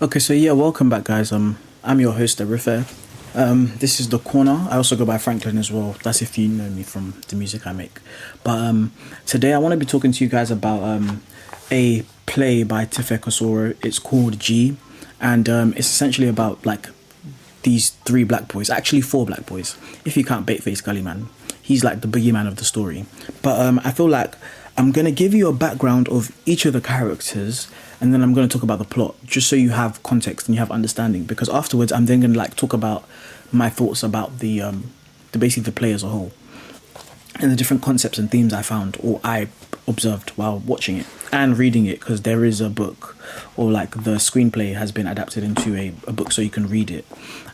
Okay, so yeah, welcome back, guys. I'm your host, Arife. This is the corner. I also go by Franklin as well. That's if you know me from the music I make. But today I want to be talking to you guys about a play by Tife Kusoro. It's called G, and it's essentially about like these three black boys, actually four black boys, if you count Bateface Gully Man. He's like the boogeyman of the story. But I feel like I'm going to give you a background of each of the characters, and then I'm going to talk about the plot, just so you have context and you have understanding. Because afterwards, I'm then going to like talk about my thoughts about the basically the play as a whole, and the different concepts and themes I found or I observed while watching it and reading it, because there is a book, or like the screenplay has been adapted into a book so you can read it.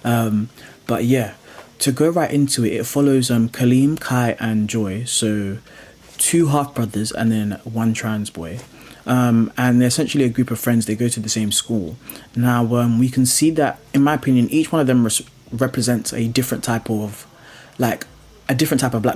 But yeah, to go right into it, it follows Kaleem, Kai and Joy, so two half brothers and then one trans boy. And they're essentially a group of friends. They go to the same school. Now we can see that, in my opinion, each one of them represents a different type of black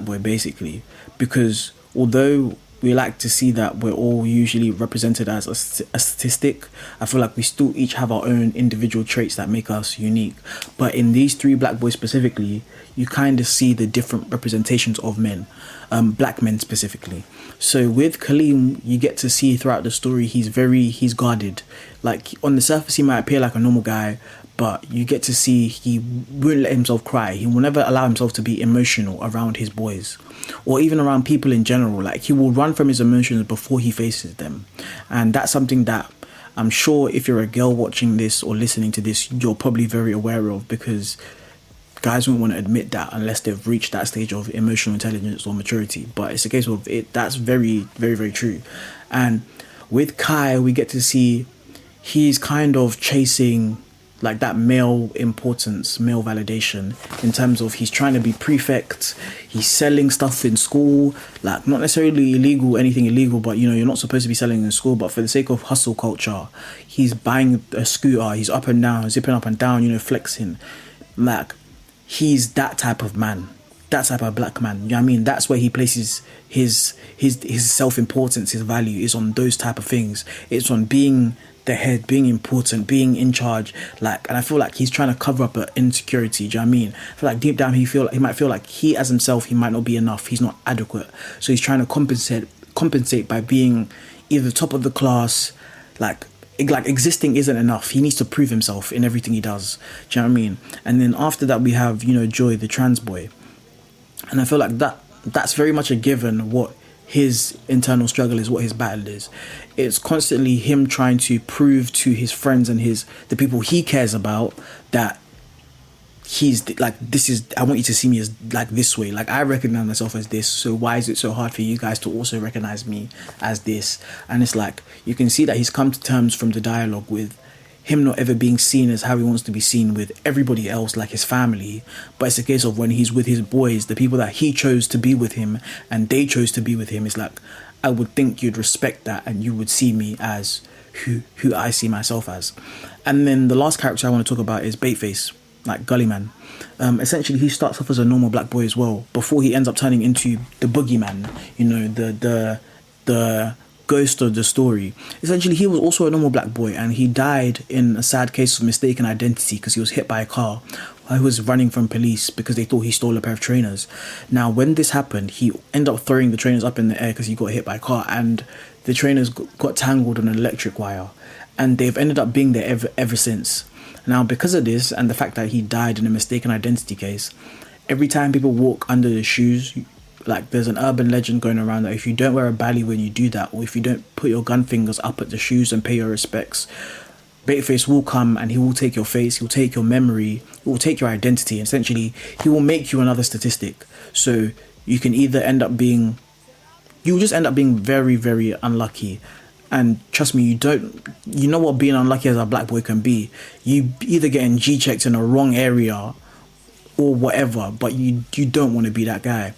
boy, basically, because although we like to see that we're all usually represented as a statistic, I feel like we still each have our own individual traits that make us unique. But in these three black boys specifically, you kind of see the different representations of men, black men specifically. So with Kaleem, you get to see throughout the story he's guarded. Like on the surface he might appear like a normal guy, but you get to see he won't let himself cry. He will never allow himself to be emotional around his boys, or even around people in general. Like he will run from his emotions before he faces them. And that's something that I'm sure if you're a girl watching this or listening to this, you're probably very aware of, because guys won't want to admit that unless they've reached that stage of emotional intelligence or maturity. But it's a case of it. That's very, very, very true. And with Kai, we get to see he's kind of chasing like that male importance, male validation, in terms of he's trying to be prefect, he's selling stuff in school, like not necessarily anything illegal, but you know, you're not supposed to be selling in school, but for the sake of hustle culture, he's buying a scooter, he's up and down, zipping up and down, you know, flexing. Like, he's that type of man, that type of black man, you know what I mean? That's where he places his self-importance, his value is on those type of things. It's on being the head, being important, being in charge, like, and I feel like he's trying to cover up an insecurity. Do you know what I mean? I feel like deep down he might feel like he as himself, he might not be enough, he's not adequate, so he's trying to compensate by being either top of the class. Like existing isn't enough, he needs to prove himself in everything he does. Do you know what I mean? And then after that we have, you know, Joy, the trans boy, and I feel like that's very much a given. What his internal struggle is, what his battle is, it's constantly him trying to prove to his friends and the people he cares about that he's like, this is, I want you to see me as like this way, like I recognize myself as this, so why is it so hard for you guys to also recognize me as this? And it's like you can see that he's come to terms from the dialogue with him not ever being seen as how he wants to be seen with everybody else, like his family. But it's a case of when he's with his boys, the people that he chose to be with him and they chose to be with him, it's like, I would think you'd respect that and you would see me as who I see myself as. And then the last character I want to talk about is Bateface, like Gully Man. Essentially he starts off as a normal black boy as well, before he ends up turning into the boogeyman, you know, the ghost of the story. Essentially he was also a normal black boy, and he died in a sad case of mistaken identity because he was hit by a car while he was running from police because they thought he stole a pair of trainers. Now when this happened, he ended up throwing the trainers up in the air because he got hit by a car, and the trainers got tangled on an electric wire, and they've ended up being there ever since. Now because of this and the fact that he died in a mistaken identity case, every time people walk under the shoes, like there's an urban legend going around that if you don't wear a bally when you do that, or if you don't put your gun fingers up at the shoes and pay your respects, Bateface will come and he will take your face, he'll take your memory, he will take your identity. Essentially he will make you another statistic. So you can either you'll just end up being very, very unlucky. And trust me, you know what being unlucky as a black boy can be. You either getting G-checked in the wrong area or whatever, but you don't want to be that guy.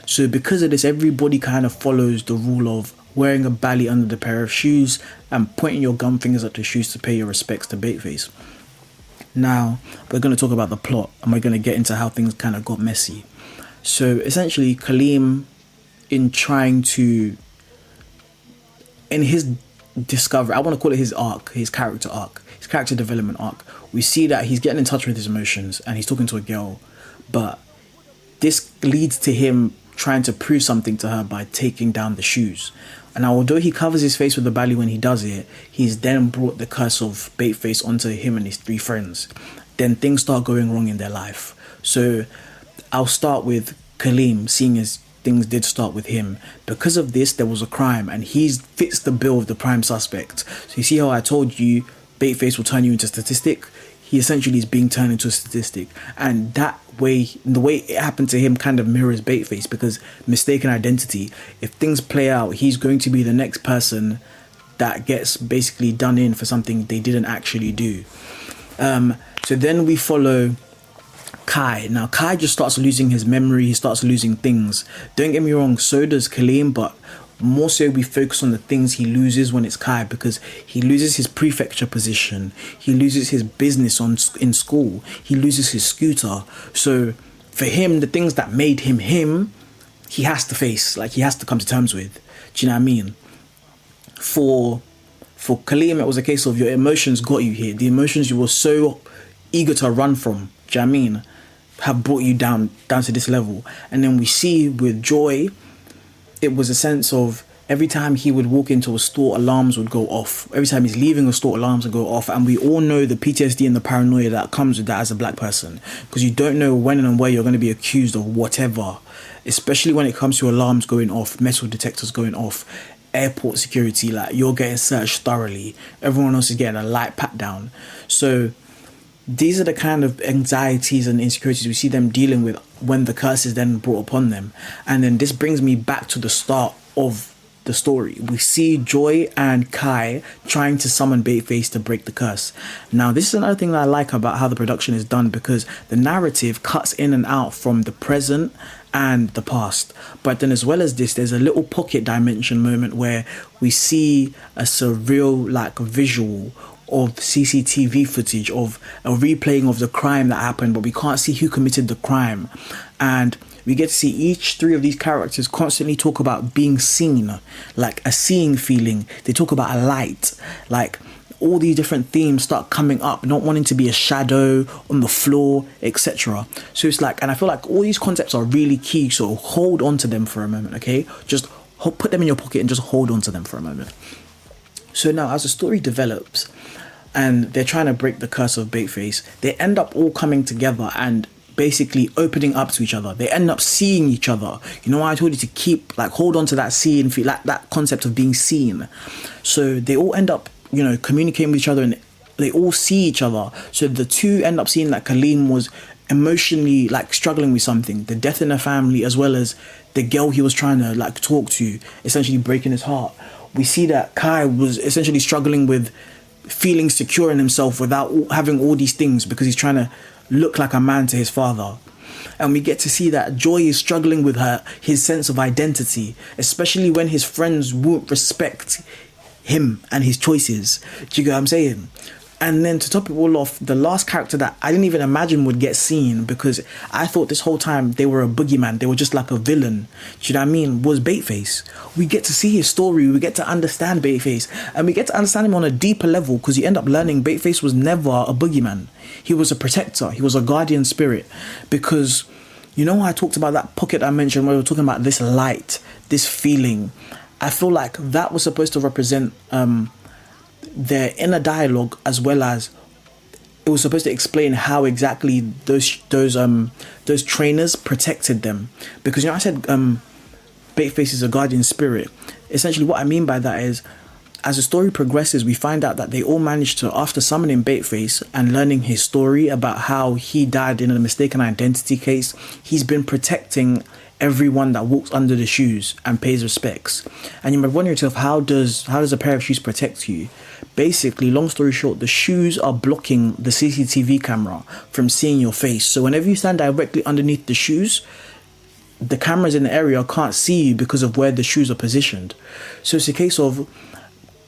So because of this, everybody kind of follows the rule of wearing a bally under the pair of shoes and pointing your gun fingers at the shoes to pay your respects to Bateface. Now, we're going to talk about the plot, and we're going to get into how things kind of got messy. So essentially, Kaleem, in his discovery, I want to call it his arc, his character arc. his character development arc, we see that he's getting in touch with his emotions and he's talking to a girl, but this leads to him trying to prove something to her by taking down the shoes. And now, although he covers his face with the belly when he does it, he's then brought the curse of Bateface onto him and his 3 friends. Then things start going wrong in their life. So I'll start with Kaleem, seeing as things did start with him. Because of this, there was a crime, and he fits the bill of the prime suspect. So you see how I told you Bateface will turn you into a statistic? He essentially is being turned into a statistic, and that way, the way it happened to him kind of mirrors Bateface, because mistaken identity, if things play out, he's going to be the next person that gets basically done in for something they didn't actually do. So then we follow Kai. Now Kai just starts losing his memory, he starts losing things. Don't get me wrong, so does Kaleem, but more so we focus on the things he loses when it's Kai, because he loses his prefecture position, he loses his business in school, he loses his scooter. So for him, the things that made him him, he has to face, like he has to come to terms with. Do you know what I mean? For Kaleem, it was a case of your emotions got you here. The emotions you were so eager to run from, do you know what I mean, have brought you down to this level. And then we see with Joy, it was a sense of every time he would walk into a store, alarms would go off. Every time he's leaving a store, alarms would go off. And we all know the PTSD and the paranoia that comes with that as a black person, because you don't know when and where you're going to be accused of whatever, especially when it comes to alarms going off, metal detectors going off, airport security, like you're getting searched thoroughly. Everyone else is getting a light pat down. So these are the kind of anxieties and insecurities we see them dealing with when the curse is then brought upon them. And then this brings me back to the start of the story. We see Joy and Kai trying to summon Bateface to break the curse. Now, this is another thing that I like about how the production is done, because the narrative cuts in and out from the present and the past. But then as well as this, there's a little pocket dimension moment where we see a surreal like visual of CCTV footage of a replaying of the crime that happened, but we can't see who committed the crime. And we get to see each 3 of these characters constantly talk about being seen, like a seeing feeling. They talk about a light, like all these different themes start coming up, not wanting to be a shadow on the floor, etc. So it's like, and I feel like all these concepts are really key, so hold on to them for a moment, okay? Just put them in your pocket and just hold on to them for a moment. So now, as the story develops and they're trying to break the curse of Bateface, they end up all coming together and basically opening up to each other. They end up seeing each other. You know, I told you to keep, like, hold on to that seeing, like that concept of being seen. So they all end up, you know, communicating with each other, and they all see each other. So the 2 end up seeing that Kaleem was emotionally like struggling with something, the death in her family, as well as the girl he was trying to like talk to, essentially breaking his heart. We see that Kai was essentially struggling with feeling secure in himself without having all these things, because he's trying to look like a man to his father. And we get to see that Joy is struggling with his sense of identity, especially when his friends won't respect him and his choices. Do you get what I'm saying? And then to top it all off, the last character that I didn't even imagine would get seen, because I thought this whole time they were a boogeyman, they were just like a villain, do you know what I mean, was Bateface. We get to see his story, we get to understand Bateface, and we get to understand him on a deeper level, because you end up learning Bateface was never a boogeyman. He was a protector, he was a guardian spirit. Because, you know, I talked about that pocket I mentioned where we were talking about this light, this feeling. I feel like that was supposed to represent their inner dialogue, as well as it was supposed to explain how exactly those trainers protected them. Because, you know, I said Bateface is a guardian spirit. Essentially what I mean by that is, as the story progresses, we find out that they all managed to, after summoning Bateface and learning his story about how he died in a mistaken identity case, he's been protecting everyone that walks under the shoes and pays respects. And you might wonder yourself, how does a pair of shoes protect you? Basically, long story short, the shoes are blocking the CCTV camera from seeing your face. So whenever you stand directly underneath the shoes, the cameras in the area can't see you because of where the shoes are positioned. So it's a case of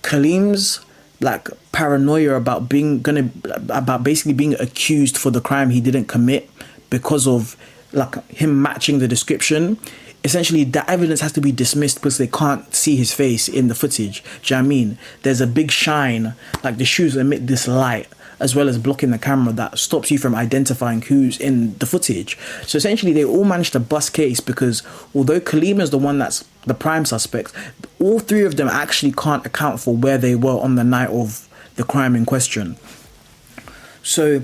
Kaleem's like paranoia about basically being accused for the crime he didn't commit because of like him matching the description. Essentially, that evidence has to be dismissed because they can't see his face in the footage. Do you know what I mean? There's a big shine, like the shoes emit this light, as well as blocking the camera that stops you from identifying who's in the footage. So essentially they all managed to bust case because although Kalima is the one that's the prime suspect, all three of them actually can't account for where they were on the night of the crime in question. So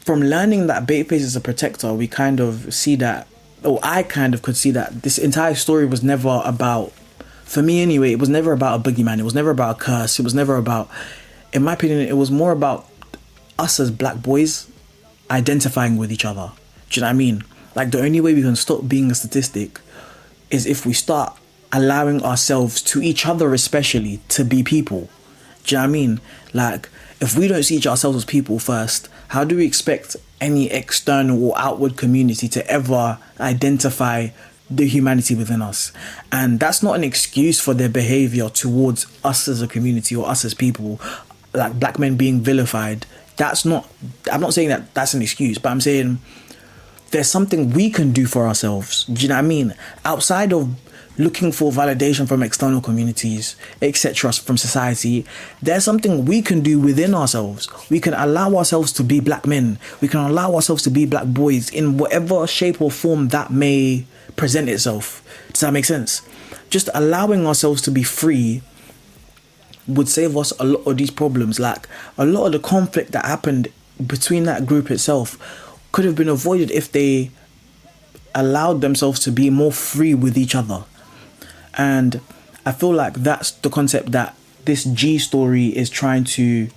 from learning that Babyface is a protector, we kind of see that, or I kind of could see that this entire story was never about, for me anyway, it was never about a boogeyman. It was never about a curse. It was never about, in my opinion, it was more about us as black boys identifying with each other. Do you know what I mean? Like, the only way we can stop being a statistic is if we start allowing ourselves, to each other especially, to be people. Do you know what I mean? Like, if we don't see ourselves as people first, how do we expect any external or outward community to ever identify the humanity within us? And that's not an excuse for their behavior towards us as a community or us as people, like black men being vilified. That's not, I'm not saying that that's an excuse, but I'm saying there's something we can do for ourselves. Do you know what I mean? Outside of looking for validation from external communities, etc., from society, there's something we can do within ourselves. We can allow ourselves to be black men. We can allow ourselves to be black boys in whatever shape or form that may present itself. Does that make sense? Just allowing ourselves to be free would save us a lot of these problems. Like, a lot of the conflict that happened between that group itself could have been avoided if they allowed themselves to be more free with each other. And I feel like that's the concept that this G story is trying to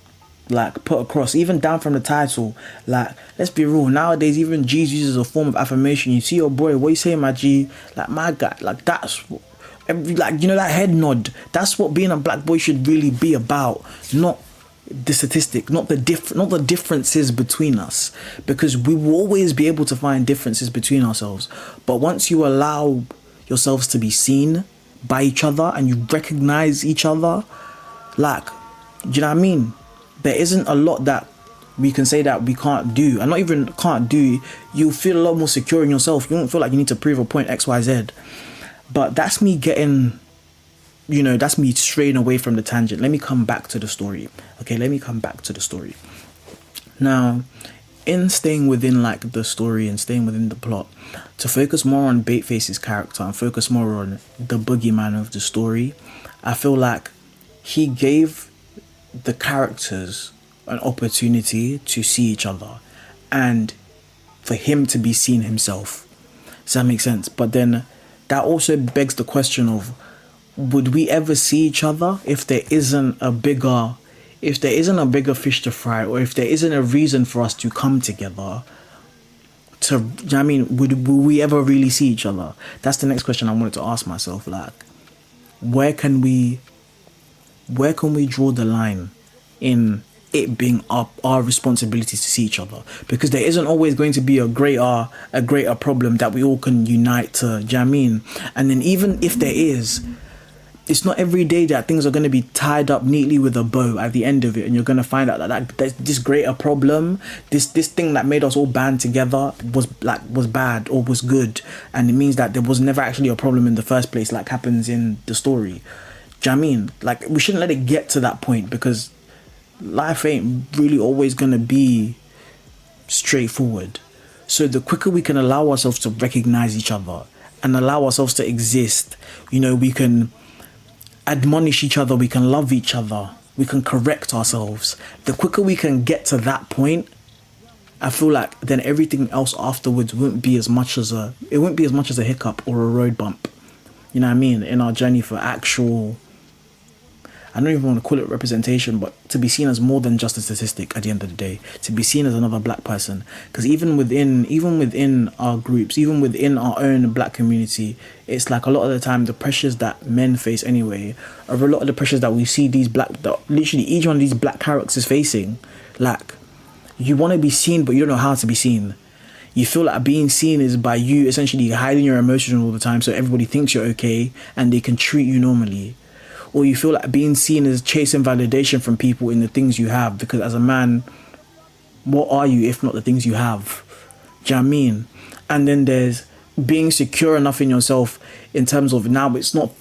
like put across, even down from the title. Like, let's be real, nowadays even G's used as a form of affirmation. You see your boy, what you saying, my G? Like, my guy, like, that's like, you know, that head nod, that's what being a black boy should really be about, not the statistic, not the differences between us, because we will always be able to find differences between ourselves. But once you allow yourselves to be seen by each other and you recognize each other, like, do you know what I mean? There isn't a lot that we can say that we can't do. And not even can't do, you'll feel a lot more secure in yourself. You won't feel like you need to prove a point XYZ. But that's me getting, you know, that's me straying away from the tangent. Let me come back to the story. Okay, let me come back to the story. Now, in staying within like the story and staying within the plot, to focus more on Bateface's character and focus more on the boogeyman of the story, I feel like he gave the characters an opportunity to see each other and for him to be seen himself. Does that make sense? But then that also begs the question of, would we ever see each other if there isn't a bigger fish to fry, or if there isn't a reason for us to come together to, you know what I mean, would we ever really see each other? That's the next question I wanted to ask myself. Like, where can we draw the line in it being our responsibility to see each other? Because there isn't always going to be a greater problem that we all can unite to, do you know what I mean? And then even if there is, it's not every day that things are going to be tied up neatly with a bow at the end of it, and you're going to find out that this greater problem, this thing that made us all band together was bad or was good, and it means that there was never actually a problem in the first place, like happens in the story. Do you know what I mean? Like, we shouldn't let it get to that point, because life ain't really always going to be straightforward. So the quicker we can allow ourselves to recognize each other and allow ourselves to exist, you know, we can admonish each other, we can love each other, we can correct ourselves. The quicker we can get to that point, I feel like then everything else afterwards won't be as much as a hiccup or a road bump. You know what I mean? In our journey for actual, I don't even want to call it representation, but to be seen as more than just a statistic at the end of the day, to be seen as another black person. Because even within our groups, even within our own black community, it's like a lot of the time the pressures that men face anyway are a lot of the pressures that we see that literally each one of these black characters facing. Like, you want to be seen, but you don't know how to be seen. You feel like being seen is by you essentially hiding your emotions all the time so everybody thinks you're okay and they can treat you normally. Or you feel like being seen is chasing validation from people in the things you have, because as a man, what are you if not the things you have? Do you know what I mean? And then there's being secure enough in yourself in terms of now it's not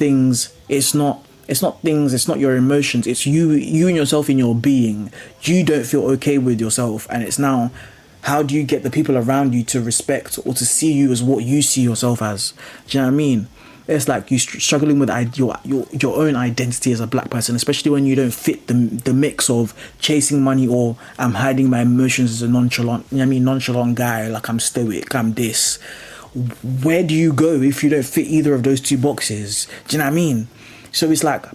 It's not things, it's not your emotions, it's you and yourself in your being. You don't feel okay with yourself, and it's now, how do you get the people around you to respect or to see you as what you see yourself as? Do you know what I mean? It's like you struggling with your own identity as a black person, especially when you don't fit the mix of chasing money or I'm hiding my emotions as a nonchalant, you know what I mean, nonchalant guy, like I'm stoic, I'm this. Where do you go if you don't fit either of those two boxes? Do you know what I mean? So it's like,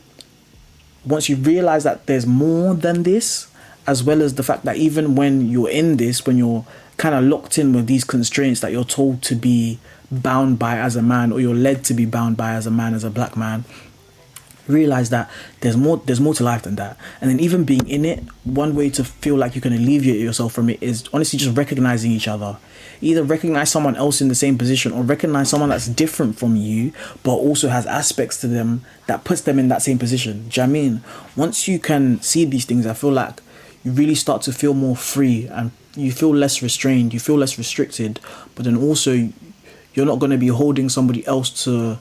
once you realize that there's more than this, as well as the fact that even when you're in this, when you're kind of locked in with these constraints that you're told to be bound by as a man, or you're led to be bound by as a man, as a black man, realize that there's more to life than that. And then even being in it, one way to feel like you can alleviate yourself from it is honestly just recognizing each other. Either recognize someone else in the same position, or recognize someone that's different from you but also has aspects to them that puts them in that same position. Do you know what I mean? Once you can see these things, I feel like you really start to feel more free, and you feel less restrained, you feel less restricted. But then also, you're not going to be holding somebody else to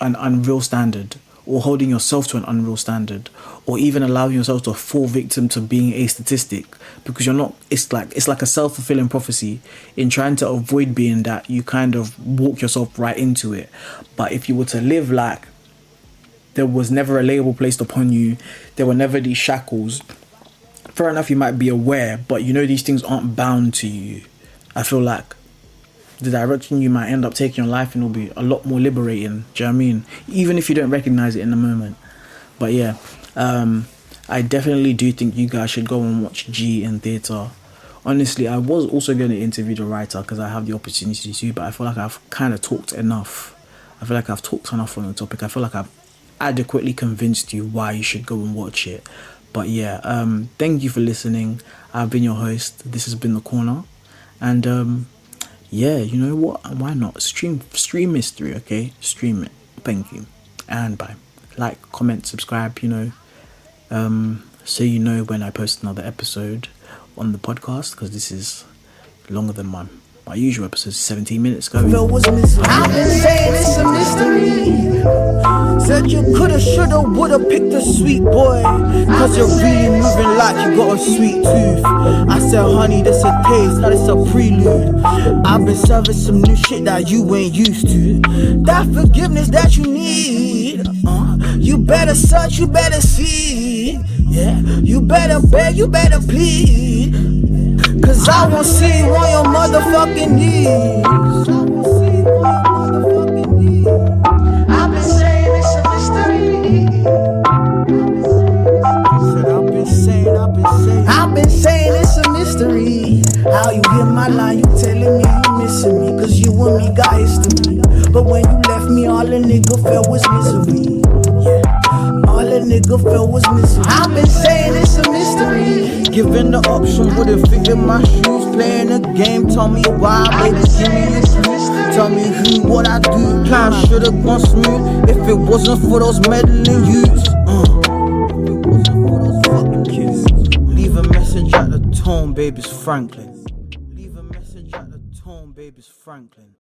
an unreal standard, or holding yourself to an unreal standard, or even allowing yourself to fall victim to being a statistic, because you're not. It's like a self-fulfilling prophecy. In trying to avoid being that, you kind of walk yourself right into it. But if you were to live like there was never a label placed upon you, there were never these shackles, fair enough, you might be aware, but you know these things aren't bound to you. I feel like the direction you might end up taking your life in will be a lot more liberating. Do you know what I mean? Even if you don't recognize it in the moment. But yeah, I definitely do think you guys should go and watch G in theatre. Honestly, I was also going to interview the writer because I have the opportunity to, but I feel like I've kind of talked enough. I feel like I've talked enough on the topic. I feel like I've adequately convinced you why you should go and watch it. But yeah, thank you for listening. I've been your host. This has been The Corner. And yeah, you know what? Why not? Stream history, okay? Stream it. Thank you. And bye. Like, comment, subscribe, so you know when I post another episode on the podcast, because this is longer than my usual episode, 17 minutes ago. I've been saying it's a mystery. Said you coulda, shoulda, woulda picked a sweet boy, cause you're really moving like you got a sweet tooth. I said, honey, this a taste, now this a prelude. I've been serving some new shit that you ain't used to. That forgiveness that you need, you better search, you better see. Yeah, you better beg, you better plead, cause I won't see you on your motherfucking knees. I've been saying it's a mystery. I've been saying it's a mystery. How you hear my line, you telling me you missing me, cause you and me got history. But when you left me, all a nigga felt was misery. Yeah, all a nigga felt was misery. I've been saying it's a mystery. Given the option, wouldn't fit in my shoes. Playing a game, tell me why, baby, give me a clue. Tell me who, what I do. Plan should've gone smooth if it wasn't for those meddling youths. If it wasn't for those fucking kids. Leave a message at the tone, baby's Franklin. Leave a message at the tone, baby's Franklin.